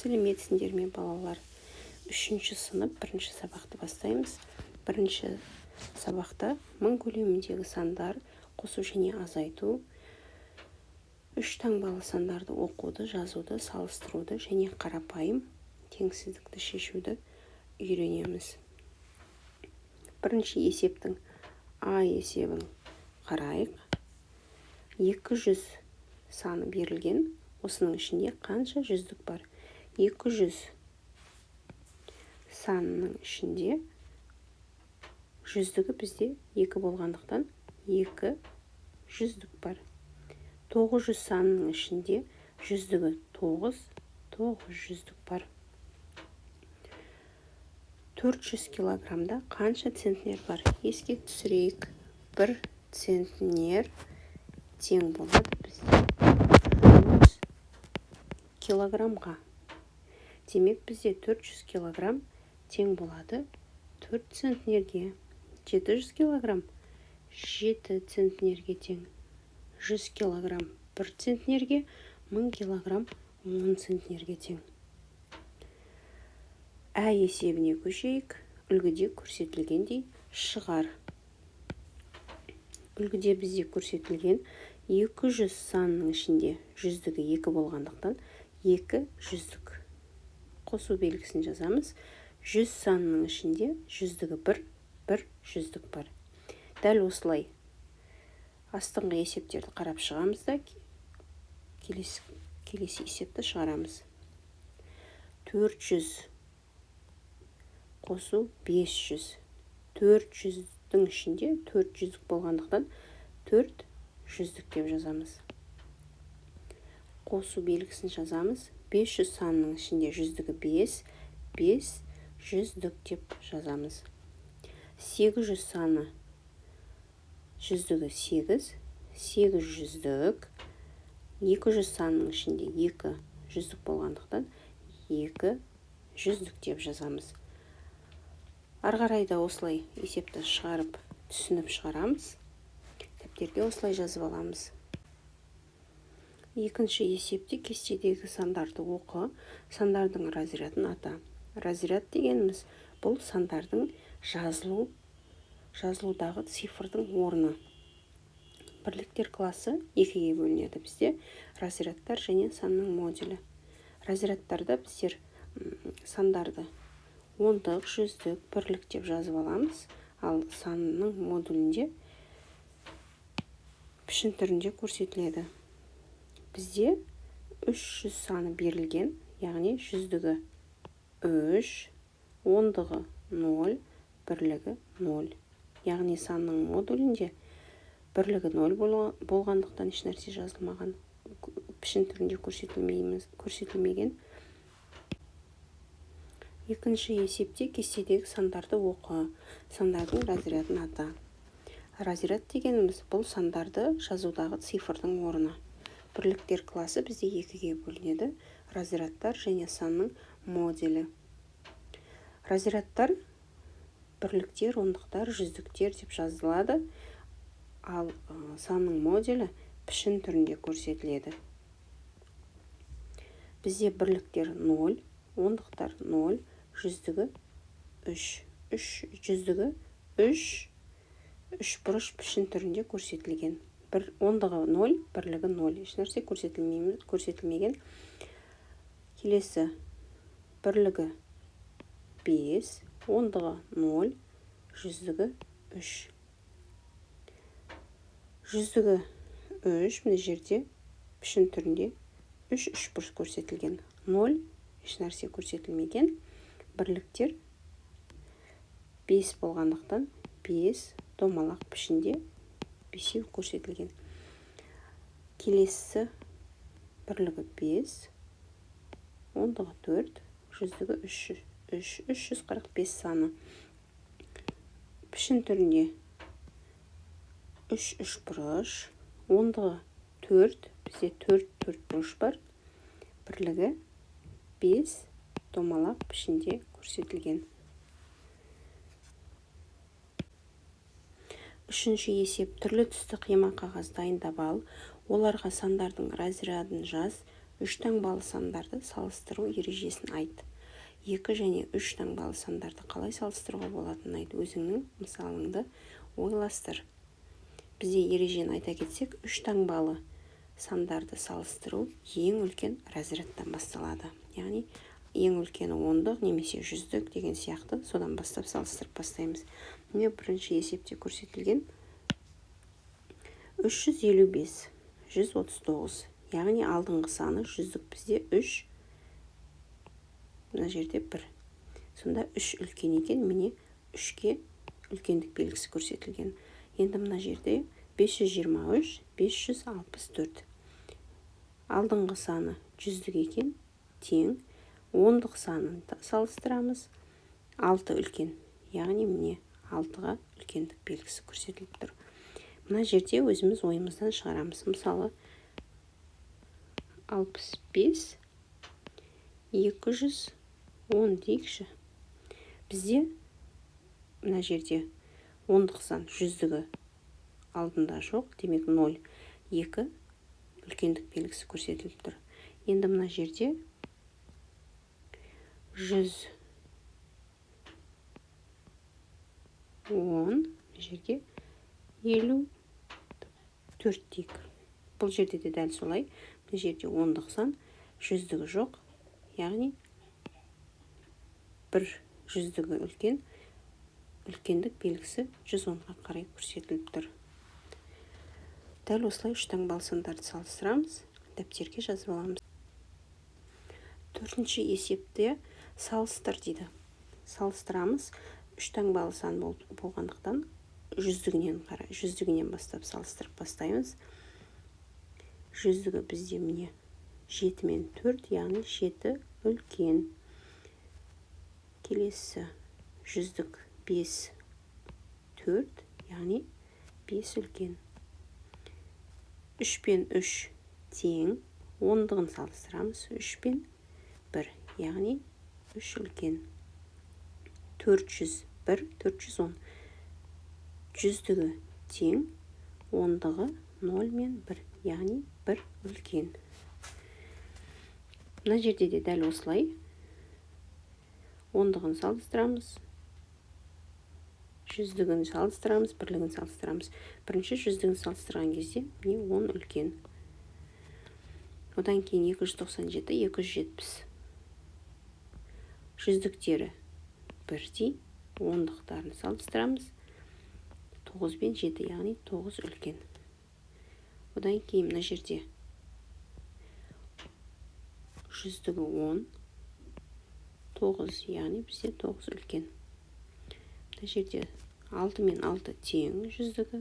Сәлеметсіңдер ме балалар? 3-ші сынып 1-ші сабақты бастаймыз. 1-ші сабақта мың көлеміндегі сандар, қосу және азайту, 3 таңбалы сандарды оқуды, жазуды, салыстыруды және қарапайым теңсіздікті шешуді үйренеміз. 1-ші есептің А есебін қарайық. 200 саны берілген. Осының ішінде қанша жүздік бар? 200 санының ішінде жүздігі бізде 2 болғандықтан 2 жүздік бар. 900 санының ішінде жүздігі 9 жүздік бар. 400 килограммда қанша центнер бар? Еске түсірейік. 1 центнер тең болады бізде 100 килограммға. Демек бізде 400 килограмм тең болады 4 центнерге. 700 килограмм 7 центнерге тең. 100 килограмм 1 центнерге, 1000 килограмм 10 центнерге тең. Ә есебіне көшейік. Үлгіде көрсетілгендей шығар. Үлгіде бізде көрсетілген 200 санның ішінде жүздігі 2 болғандықтан 2 жүздік. Қосу белгісін жазамыз. 100 санның ішінде жүздігі 1 жүздік бар. Дәл осылай астыңғы есептерді қарап шығамыз да келесі есепті шығарамыз. 400 қосу 500. 400-дің ішінде 4 жүздік болғандықтан 4 жүздік деп жазамыз. Қосу белгісін жазамыз. 500 санның ішінде жүздігі 5 жүздік деп жазамыз. 800 саны жүздігі 8 жүздік. 200 санның ішінде 2 жүздік болғандықтан 2 жүздік деп жазамыз. Арғарайда осылай есепті шығарып, түсініп шығарамыз. Дәптерге осылай жазып аламыз. Екінші есепте кестедегі сандарды оқы, сандардың разрядын ата. Разряд дегеніміз бұл сандардың жазылудағы цифрдың орны. Бірліктер класы 2-ге бөлінеді бізде. Разрядтар және санның модулі. Разрядтарда біздер сандарды ондық, жүздік, бірлік деп жазып аламыз. Ал санның модулінде пішін түрінде көрсетіледі. Бізде 300 саны берілген, яғни жүздігі 3, ондығы 0, бірлігі 0. Яғни санның модулінде бірлігі 0 болғандықтан еш нәрсе жазылмаған, пішін түрінде көрсетілмеген. Екінші есепте кестедегі сандарды оқы, сандардың разрядын ата. Разряд дегеніміз бұл сандарды жазудағы цифрдың орны. Бірліктер класы бізде 2-ге бөлінеді. Разрядтар және санның модулі. Разрядтар бірліктер, ондықтар, жүздіктер деп жазылады. Ал санның модулі пішін түрінде көрсетіледі. Бізде бірліктер 0, ондықтар 0, жүздігі 3. Жүздігі 3 бұрыш пішін түрінде көрсетілген. Ондығы 0, бірлігі 0. Еш нәрсе көрсетілмеген. Келесі бірлігі 5, ондығы 0, жүздігі 3. Жүздігі 3, мына жерде пішін түрінде 3 бұрыш көрсетілген. 0, еш нәрсе көрсетілмеген. Бірліктер 5 болғандықтан 5 домалақ пішінде 5 көрсетілген. Келесі бірлігі 5, ондығы 4, жүздігі 345 саны. Пішін түрінде 3 бұрыш, ондығы 4, бізде 4 бұрыш бар. Бірлігі 5 домалақ пішінде көрсетілген. Үшінші есеп, түрлі түсті қима қағаз дайындап ал. Оларға сандардың разрядын жаз. 3 таңбалы сандарды салыстыру ережесін айт. 2 және 3 таңбалы сандарды қалай салыстыруға болатынын айт. Өзіңнің мысалыңды ойластыр. Бізде ережені айта кетсек, 3 таңбалы сандарды салыстыру ең үлкен разрядтан басталады. Яғни ең үлкені ондық немесе жүздік деген сияқты, содан бастап салыстырып бастаймыз. Міне бірінші есепте көрсетілген 355, 139. Яғни алдыңғы саны жүздік бізде 3, мына жерде 1. Сонда 3 үлкен екен, міне 3-ке үлкендік белгісі көрсетілген. Енді мына жерде 523, 564. Алдыңғы саны жүздік екен, тең. Ондық санын салыстырамыз. 6 үлкен, яғни міне 6-ға үлкендік белгісі көрсетіліп тұр. Мына жерде өзіміз ойымыздан шығарамыз. Мысалы, 65, 210 дейікші. Бізде мына жерде ондық сан жүздігі алдында жоқ, демек 0, 2 үлкендік белгісі көрсетіліп тұр. Енді мына жерде 110, жерге 54 дейік. Бұл жерде де дәл солай. Бұл жерде ондық сан жүздігі жоқ, яғни 1 жүздігі үлкен, үлкендік белгісі 110-ға қарай көрсетіліп тұр. Дәл осылай 3 таңбалы сандарды салыстырамыз, дәптерге жазып аламыз. Төртінші есепте салыстыр дейді. Салыстырамыз. 3 таңбалы сан болғандықтан жүздігінен бастап салыстырып бастаймыз. Жүздігі бізде міне 7 мен 4, яғни 7 үлкен. Келесі жүздік 5, 4, яғни 5 үлкен. 3 пен 3 тең, ондығын салыстырамыз. 3 пен 1, яғни 3 үлкен. 401, 410. Жүздігі тең, ондығы 0 мен 1, яғни 1 үлкен. Мына жерде де дәл осылай. Ондығын салыстырамыз. Жүздігін салыстырамыз, бірлігін салыстырамыз. Бірінші жүздігін салыстырған кезде міне 10 үлкен. Одан кейін 297, 270. Жүздіктері бірдей, ондықтарын салыстырамыз. 9 пен 7, яғни 9 үлкен. Одан кейін мына жерде жүздігі 10, 9, яғни бізде 9 үлкен. Мына жерде 6 мен 6 тең жүздігі,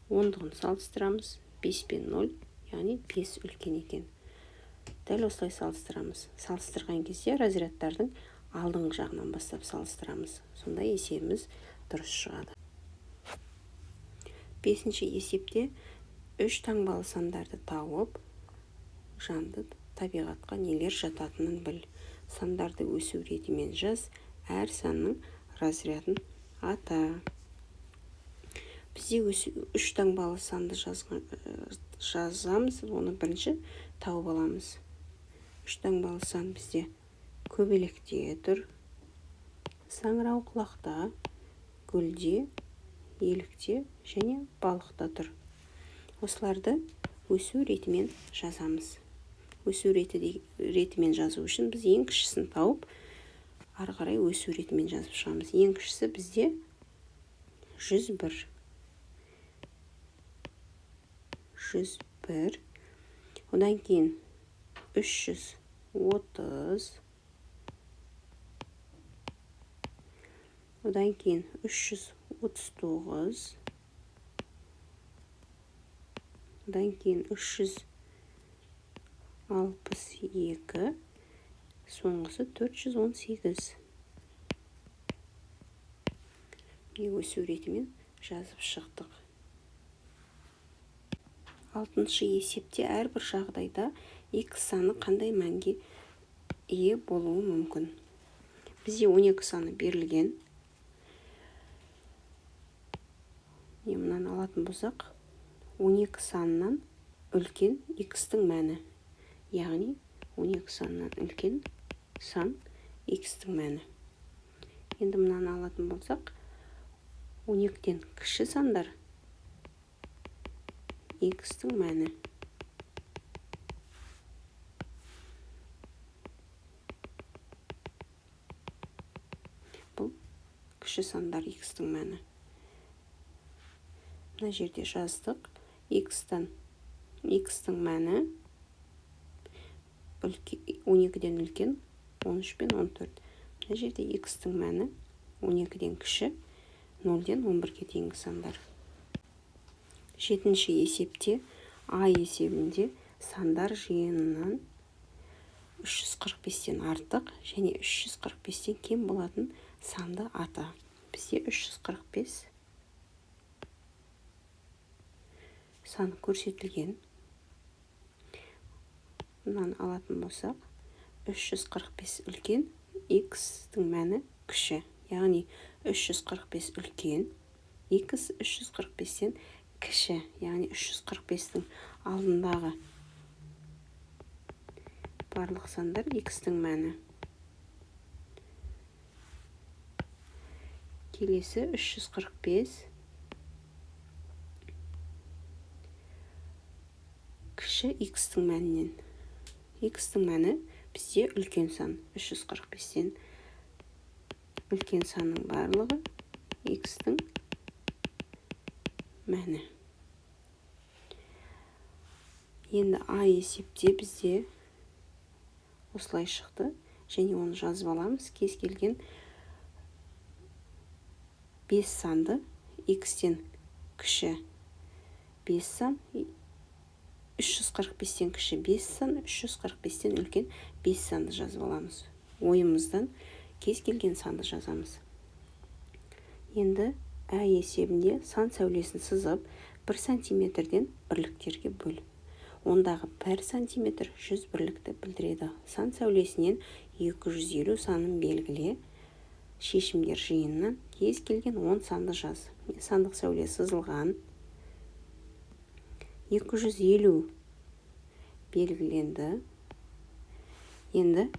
ондығын салыстырамыз. 5 пен 0, яғни 5 үлкен екен. Дәл осылай салыстырамыз. Салыстырған кезде разрядтардың алдыңғы жағынан бастап салыстырамыз. Сонда есебіміз дұрыс шығады. Бесінші есепте 3 таңбалы сандарды тауып, жанды табиғатқа нелер жататынын біл. Сандарды өсу ретімен жаз, әр санның разрядын ата. Бізде 3 таңбалы санды жазамыз, оны бірінші тауып аламыз. 3 таңбалы сан бізде көбелекте тұр, саңырауқұлақта, гүлде, елікте және балықта тұр. Осыларды өсу ретімен жазамыз. Өсу ретімен жазу үшін біз ең кішісін тауып, ары қарай өсу ретімен жазып шығамыз. Ең кішісі бізде 101. 101. Одан кейін 330. Одан кейін 339. Одан кейін 362. Соңғысы 418. Өсу ретімен жазып шықтық. Алтыншы есепте әрбір жағдайда x саны қандай мәнге ие болуы мүмкін. Бізде 12 саны берілген. Мынаны алатын болсақ, 12 санынан үлкен x-тің мәні. яғни 12 санынан үлкен сан x-тің мәні. Енді мынаны алатын болсақ, 12-ден кіші сандар x-тің мәні. Бұл кіші сандар x-тің мәні. Мына жерде жаздық. X-тің мәні 12-ден үлкен 13 пен 14. Мына жерде x-тің мәні 12-ден кіші 0-ден 11-ге дейінгі сандар. Жетінші есепте А есебінде сандар жиынынан 345-тен артық және 345-тен кем болатын санды ата. Бізде 345 саны көрсетілген. Мынаны алатын болсақ, 345 үлкен, x-тің мәні кіші. Яғни 345 үлкен, x 345-тен кіші. Яғни 345-тің алдындағы барлық сандар x-тің мәні. Келесі 345 кіші x-тің мәнінен. X-тің мәні бізде үлкен сан. 345-тен үлкен санның барлығы x-тің мәні. Енді А есепте бізде осылай шықты. Және оны жазып аламыз. Кез келген 5 санды x-тен кіші 5 сан, 345-тен кіші 5 сан, 345-тен үлкен 5 санды жазып аламыз. Ойымыздан кез келген санды жазамыз. Енді Ә есебінде сан сәулесін сызып 1 сантиметрден бірліктерге бөл. Ондағы 1 сантиметр 100 бірлікті білдіреді. Сан сәулесінен 250 санын белгіле. Шешімдер жиынынан кез келген 10 санды жаз. Сандық сәуле сызылған. 250 белгіленді. Енді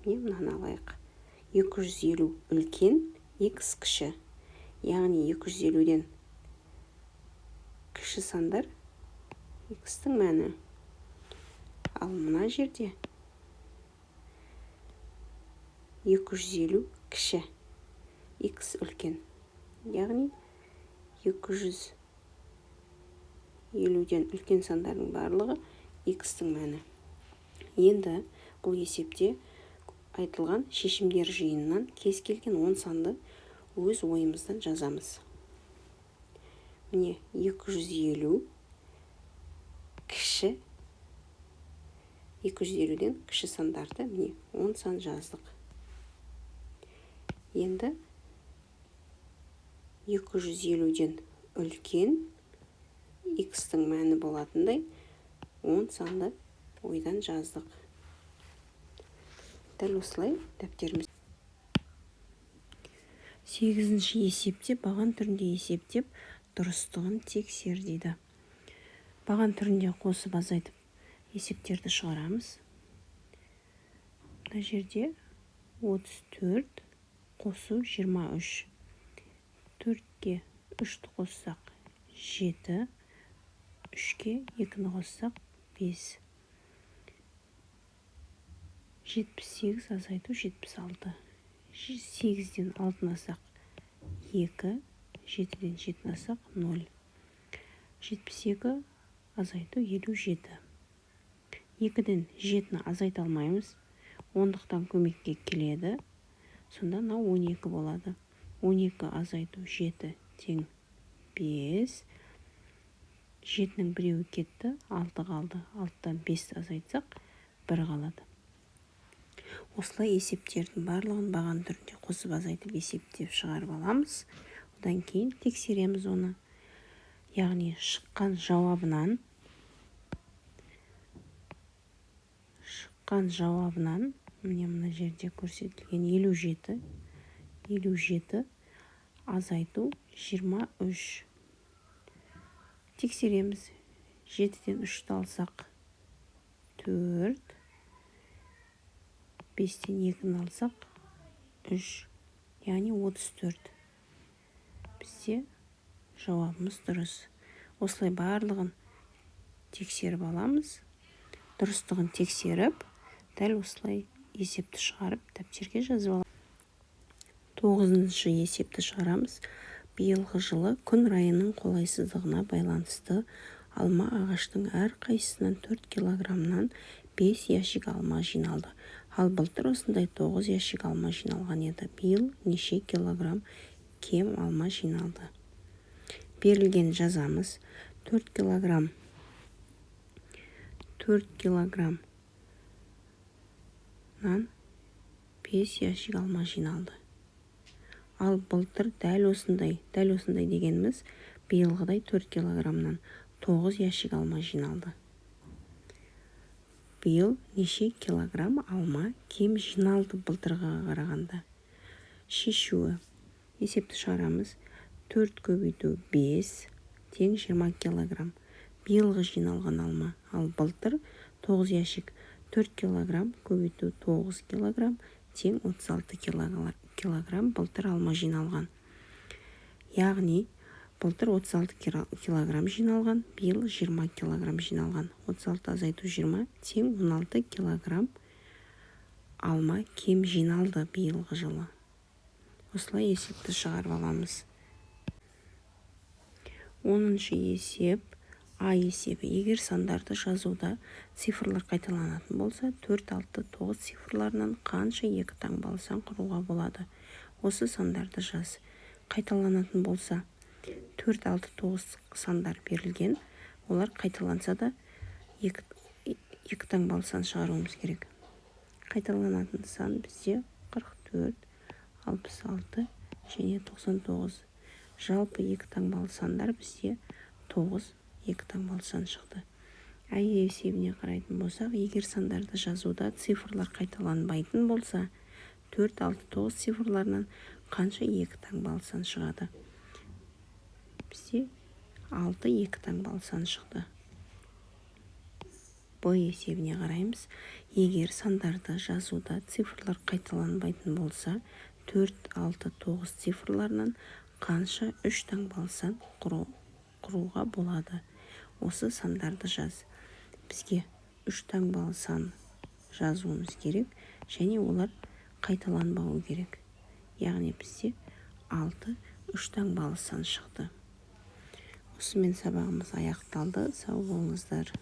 мынаны алайық. 250 үлкен, x кіші. Яғни 250-ден кіші сандар x-тің мәні. Ал мына жерде 250 кіші, x үлкен. Яғни 250-ден үлкен сандардың барлығы x-тің мәні. Енді бұл есепте айтылған шешімдер жиынынан кез келген 10 санды өз ойымыздан жазамыз. Міне 250 кіші, 250-ден кіші сандарды міне 10 сан жаздық. Енді 250-ден үлкен x-тің мәні болатындай 10 санды ойдан жаздық. Дәл осылай дәптеріміз. 8-ші есепте баған түрінде есептеп дұрыстығын тексер дейді. Баған түрінде қосып азайтып есептерді шығарамыз. Мына жерде 34 қосу 23. 4-ке 3-ті қоссақ 7, 3-ке 2-ні қоссақ 5. 78 азайту 76. 8-ден 6-ны асақ 2, 7-ден 7-ні асақ 0. 72 азайту 57. 2-ден 7-ні азайта алмаймыз. 10-дықтан көмекке келеді. Сонда мынау 12 болады. 12 азайту 7 тең 5. 7-нің біреуі кетті, 6 қалды. 6-тан 5 азайтсақ 1 қалады. Осылай есептердің барлығын баған түрінде қосып азайтып есептеп шығарып аламыз. Одан кейін тексереміз оны. Яғни шыққан жауабынан мына жерде көрсетілген 57 азайту 23. Тексереміз. 7-ден 3-ті алсақ 4. 5-тен 2-ні алсақ 3, яғни 34. Бізде жауабымыз дұрыс. Осылай барлығын тексеріп аламыз. Дұрыстығын тексеріп, дәл осылай есепті шығарып, дәптерге жазып аламыз. 9-шы есепті шығарамыз. Биылғы жылы күн райының қолайсыздығына байланысты алма ағаштың әр қайсысынан 4 килограммнан 5 ящик алма жиналды. Ал былтыр осындай 9 ящик алма жиналған еді. Биыл неше килограмм кем алма жиналды? Берілген жазамыз. 4 килограммнан 5 ящик алма жиналды. Ал былтыр дәл осындай дегеніміз биылғыдай 4 килограммнан 9 ящик алма жиналды. Биыл неше килограмм алма кем жиналды былтырға қарағанда? Шешуі. Есепті шығарамыз. 4 көбейту 5 тең 20 килограмм. Биылғы жиналған алма. Ал былтыр 9 ящик. 4 килограмм көбейту 9 килограмм тең 36 килограмм былтыр алма жиналған. Яғни былтыр 36 килограмм жиналған, биыл 20 килограмм жиналған. 36 азайту 20 тең 16 килограмм алма кем жиналды биылғы жылы. Осылай есепті шығарып аламыз. 10-шы есеп. А есебі. Егер сандарды жазуда цифрлар қайталанатын болса, 4, 6, 9 цифрларынан қанша 2 таңбалы сан құруға болады? Осы сандарды жаз. Қайталанатын болса, 4, 6, 9 сандар берілген. Олар қайталанса да 2 таңбалы сан шығаруымыз керек. Қайталанатын сан бізде 44, 66 және 99. Жалпы 2 таңбалы сандар бізде 9, 2 таңбалы сан шықты. Әй есебіне қарайтын болсақ, егер сандарды жазуда цифрлар қайталанбайтын болса, 4, 6, 9 цифрларынан қанша 2 таңбалы сан шығады? Бізде 6, 2 таңбалы сан шықты. Б есебіне қараймыз. Егер сандарды жазуда цифрлар қайталанбайтын болса, 4, 6, 9 цифрларынан қанша 3 таңбалы сан құруға болады? Осы сандарды жаз. Бізге 3 таңбалы сан жазуымыз керек, және олар қайталанбауы керек. Яғни бізде 6, 3 таңбалы сан шықты. Осымен сабағымыз аяқталды. Сау болыңыздар.